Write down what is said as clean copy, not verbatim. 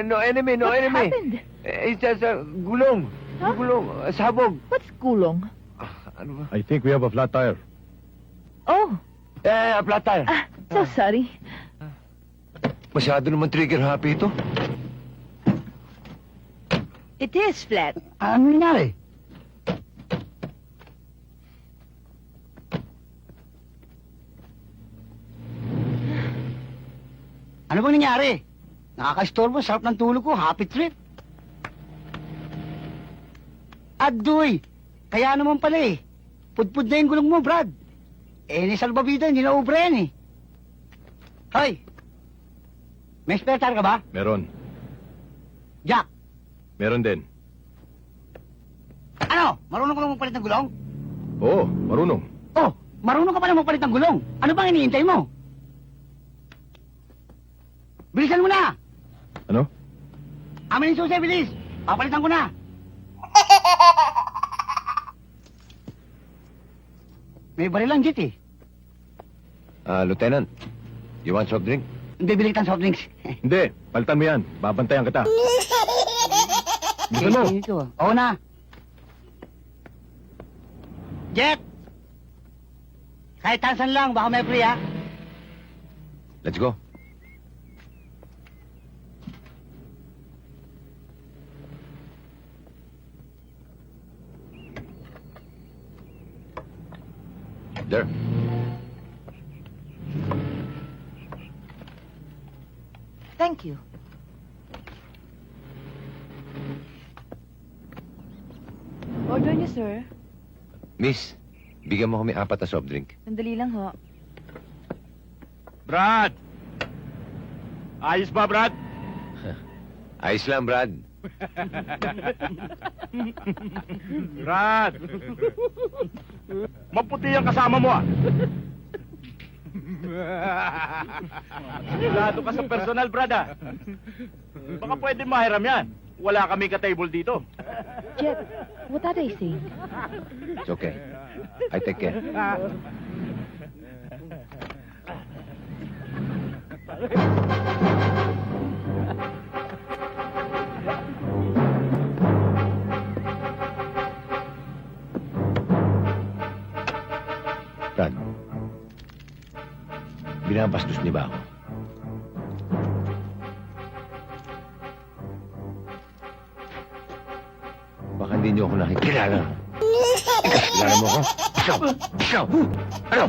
No enemy, no What enemy. happened? It's just a gulong. Huh? Gulong, sabog. What's gulong? Ano ba? I think we have a flat tire. Oh, Flat tire. so sorry. Masyado naman trigger happy ito. It is flat. Ano nangyari? Ano bang nangyari? Nakaka-istorbo, sarap ng tulog ko, happy trip. Adoy! Kaya naman pala eh. Pudpud na yung gulong mo, Brad. Ni salbabida, hindi na ubra yan eh. Hoy! May spare tire ka ba? Meron. Jack! Meron din. Ano? Marunong ka lang magpalit ng gulong? Oo, marunong. Oh, marunong ka pala magpalit ng gulong. Ano bang iniintay mo? Bilisan mo na! Ano? Amin yung susi, bilis! Papalitan ko na! May barilang jet eh. Lieutenant, you want soft drink? Bibili kitang soft drinks. Hindi, palitan mo yan. Babantayan kita. Bilisan mo. Oo na. Jet! Kahit tansan lang, baka may free ha. Let's go. There. Thank you. Order niyo, sir. Miss, bigyan mo kami 4 na soft drink. Sandali lang ho. Brad! Ayos ba, Brad? Ayos lang, Brad. Brad! Maputi ang kasama mo, ah. Sigurado ka sa personal, Brad, ah. Baka pwede mahiram yan. Wala kami ka-table dito. Jet, what are they saying? It's okay. I take care. Brad, binabastos niyo ba ako? Baka hindi niyo ako nakikilala. Kilala mo ako? Ikaw! Ikaw! Ano?